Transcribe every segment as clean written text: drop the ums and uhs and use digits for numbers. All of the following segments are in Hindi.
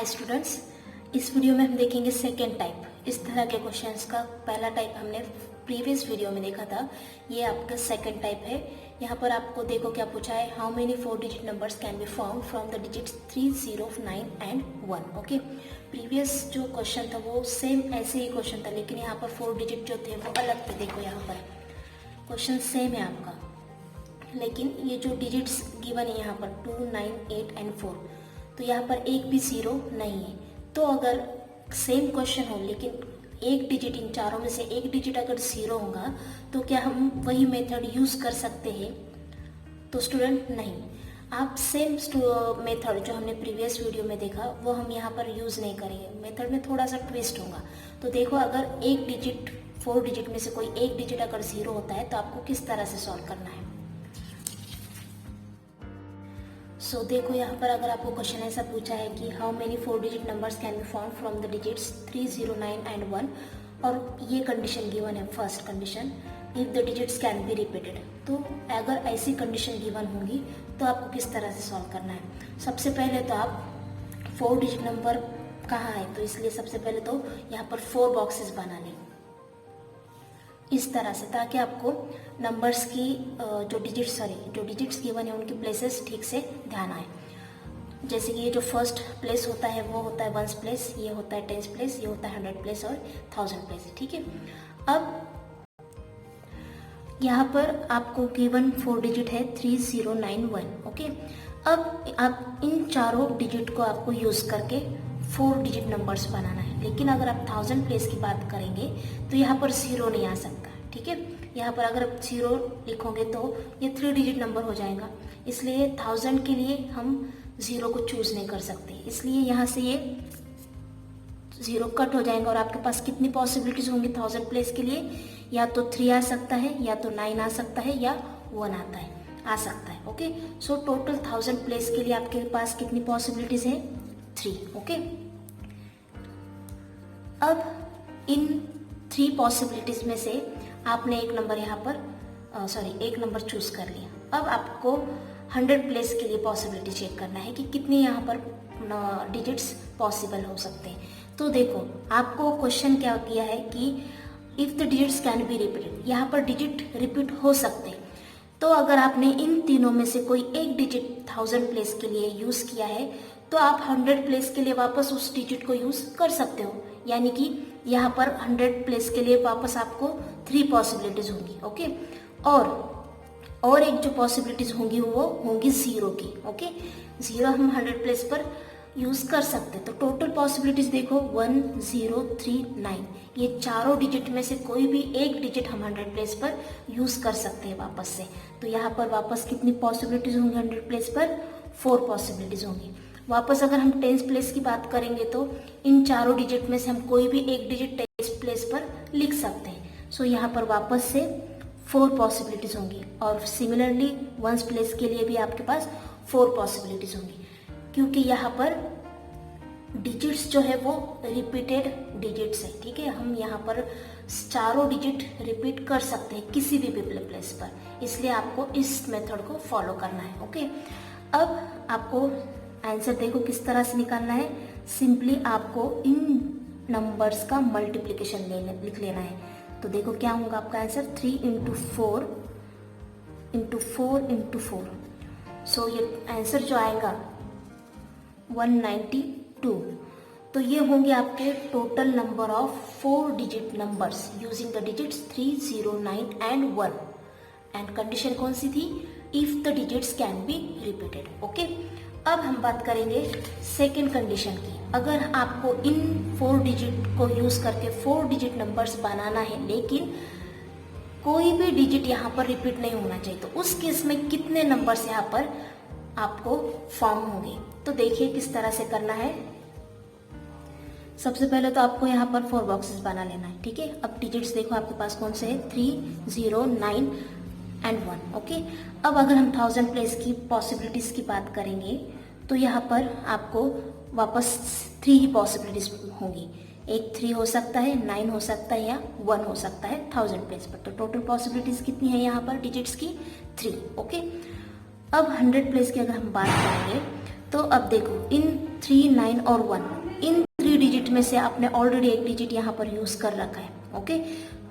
हाय स्टूडेंट्स, इस वीडियो में हम देखेंगे सेकेंड टाइप। इस तरह के क्वेश्चंस का पहला टाइप हमने प्रीवियस वीडियो में देखा था, ये आपका सेकेंड टाइप है। यहाँ पर आपको देखो क्या पूछा है, how many 4 digit numbers can be form from the digits 3, 0, 9 and 1। Okay, previous जो क्वेश्चन था वो सेम ऐसे ही क्वेश्चन था, लेकिन यहाँ पर 4 डिजिट जो थे वो अलग थे। देखो यहाँ पर क्वेश्चन सेम है आपका, लेकिन ये जो डिजिट्स गिवन है यहाँ पर 2, 9, 8 एंड 4, तो यहाँ पर एक भी जीरो नहीं है। तो अगर सेम क्वेश्चन हो लेकिन एक डिजिट, इन चारों में से एक डिजिट अगर जीरो होगा तो क्या हम वही मेथड यूज कर सकते हैं? तो स्टूडेंट नहीं, आप सेम मेथड जो हमने प्रीवियस वीडियो में देखा वो हम यहाँ पर यूज नहीं करेंगे। मेथड में थोड़ा सा ट्विस्ट होगा। तो देखो, अगर एक डिजिट 4 डिजिट में से कोई एक डिजिट अगर जीरो होता है तो आपको किस तरह से सॉल्व करना है। सो देखो यहाँ पर अगर आपको क्वेश्चन ऐसा पूछा है कि how many 4 digit numbers can be form from the digits 3, 0, 9 and 1, और ये कंडीशन गिवन है, first condition, if the digits can be repeated. तो अगर ऐसी कंडीशन गिवन होगी तो आपको किस तरह से सॉल्व करना है। सबसे पहले तो आप 4 डिजिट नंबर कहाँ है, तो इसलिए सबसे पहले तो यहाँ पर 4 बॉक्सेस बना लें इस तरह से, ताकि आपको नंबर्स की जो डिजिट्स गिवन है उनकी प्लेसेस ठीक से ध्यान आए। जैसे कि ये जो फर्स्ट प्लेस होता है वो होता है 1s प्लेस, ये होता है 10s प्लेस, ये होता है 100 प्लेस और 1000 प्लेस। ठीक है, अब यहाँ पर आपको गिवन 4 डिजिट है 3, 0, 9, 1। ओके, अब आप इन चारों डिजिट को आपको यूज करके 4 डिजिट नंबर्स बनाना है। लेकिन अगर आप 1000 प्लेस की बात करेंगे तो यहाँ पर जीरो नहीं आ सकता। ठीक है, यहाँ पर अगर आप जीरो लिखोगे तो ये 3 डिजिट नंबर हो जाएगा, इसलिए 1000 के लिए हम जीरो को चूज नहीं कर सकते, इसलिए यहाँ से ये जीरो कट हो जाएगा। और आपके पास कितनी पॉसिबिलिटीज होंगी 1000 प्लेस के लिए? या तो 3 आ सकता है, या तो 9 आ सकता है, या 1 आ सकता है। ओके, सो टोटल 1000 प्लेस के लिए आपके पास कितनी पॉसिबिलिटीज है? 3। ओके, अब इन 3 पॉसिबिलिटीज में से आपने एक नंबर यहाँ पर एक नंबर चूज कर लिया। अब आपको 100 प्लेस के लिए पॉसिबिलिटी चेक करना है कि कितने यहाँ पर डिजिट्स पॉसिबल हो सकते हैं। तो देखो, आपको क्वेश्चन क्या किया है कि if the digits can be repeated, यहाँ पर डिजिट रिपीट हो सकते हैं। तो अगर आपने इन तीनों में से कोई एक डिजिट 1000 प्लेस के लिए यूज किया है तो आप 100 प्लेस के लिए वापस उस डिजिट को यूज कर सकते हो। यानी कि यहाँ पर 100 प्लेस के लिए वापस आपको 3 पॉसिबिलिटीज होंगी। ओके, और एक जो पॉसिबिलिटीज होंगी वो होंगी जीरो की। ओके, जीरो हम 100 प्लेस पर यूज कर सकते हैं। तो टोटल पॉसिबिलिटीज देखो 1, 0, 3, 9, ये चारों डिजिट में से कोई भी एक डिजिट हम 100 प्लेस पर यूज कर सकते हैं वापस से। तो यहाँ पर वापस कितनी पॉसिबिलिटीज होंगी 100 प्लेस पर? 4 पॉसिबिलिटीज होंगी। वापस अगर हम 10 प्लेस की बात करेंगे तो इन चारों डिजिट में से हम कोई भी एक डिजिट 10 प्लेस पर लिख सकते हैं। सो यहाँ पर वापस से 4 पॉसिबिलिटीज होंगी, और सिमिलरली 1s प्लेस के लिए भी आपके पास 4 पॉसिबिलिटीज होंगी, क्योंकि यहाँ पर डिजिट्स जो है वो रिपीटेड डिजिट्स है। ठीक है, हम यहाँ पर चारों डिजिट रिपीट कर सकते हैं किसी भी प्लेस पर, इसलिए आपको इस मेथड को फॉलो करना है। ओके, अब आपको आंसर देखो किस तरह से निकालना है। सिंपली आपको इन नंबर्स का मल्टीप्लिकेशन लिख लेना है। तो देखो क्या होगा आपका आंसर, 3 × 4 × 4 × 4। सो ये आंसर जो आएगा 192। तो ये होंगे आपके total number of 4 digit numbers using the digits 3, 0, 9 and 1। And condition कौन सी थी? If the digits can be repeated. Okay, अब हम बात करेंगे सेकेंड कंडीशन की। अगर आपको इन 4 डिजिट को यूज करके 4 डिजिट नंबर्स बनाना है, लेकिन कोई भी डिजिट यहाँ पर रिपीट नहीं होना चाहिए, तो उस केस में कितने नंबर्स यहाँ पर आपको फॉर्म होंगे? तो देखिए किस तरह से करना है। सबसे पहले तो आपको यहाँ पर 4 बॉक्सेस बना लेना है। ठीक है, अब डिजिट्स देखो आपके पास कौन से है, 3, 0, 9 एंड 1। ओके, अब अगर हम 1000 प्लेस की पॉसिबिलिटीज की बात करेंगे तो यहाँ पर आपको वापस 3 ही पॉसिबिलिटीज होंगी। एक 3 हो सकता है, 9 हो सकता है, या 1 हो सकता है 1000 प्लेस पर। तो टोटल पॉसिबिलिटीज कितनी है यहाँ पर डिजिट्स की? 3। ओके, अब 100 प्लेस की अगर हम बात करेंगे तो अब देखो इन 3, 9 और 1 इन 3 डिजिट में से आपने ऑलरेडी एक डिजिट यहाँ पर यूज कर रखा है। ओके,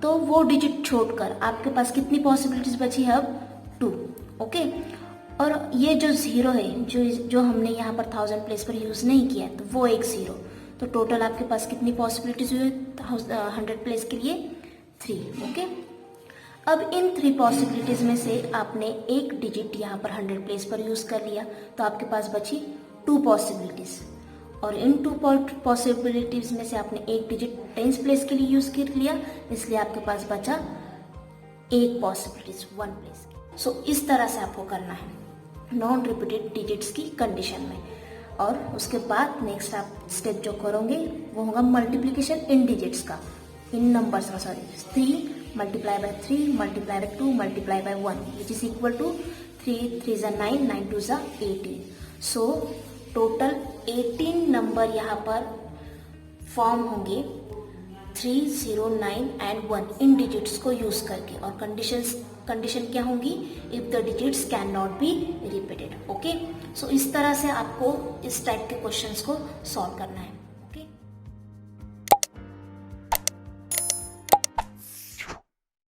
तो वो डिजिट छोड़कर आपके पास कितनी पॉसिबिलिटीज बची है अब 2। ओके, और ये जो 0 है जो हमने यहाँ पर 1000 प्लेस पर यूज नहीं किया है तो वो एक 0, तो टोटल आपके पास कितनी पॉसिबिलिटीज हुई 100 प्लेस के लिए 3। ओके, अब इन 3 पॉसिबिलिटीज में से आपने एक डिजिट यहाँ पर 100 प्लेस पर यूज कर लिया तो आपके पास बची 2 पॉसिबिलिटीज, और इन 2 पॉसिबिलिटीज में से आपने एक डिजिट 10 प्लेस के लिए यूज कर लिया, इसलिए आपके पास बचा एक पॉसिबिलिटीज 1 प्लेस की। सो इस तरह से आपको करना है नॉन रिपीटेड डिजिट्स की कंडीशन में। और उसके बाद नेक्स्ट आप स्टेप जो करोगे वो होगा मल्टीप्लीकेशन इन डिजिट्स का, इन नंबर्स का, sorry 3 multiply by 3 multiply by 2 multiply by 1 which is equal to 3 3 ज़ा 9 9 2 ज़ा 18। सो टोटल 18 नंबर यहाँ पर फॉर्म होंगे 3 0 9 एंड 1 इन डिजिट्स को यूज करके, और कंडीशन क्या होंगी if the digits can not be repeated. Okay, so इस तरह से आपको इस टाइप के क्वेश्चंस को सॉल्व करना है।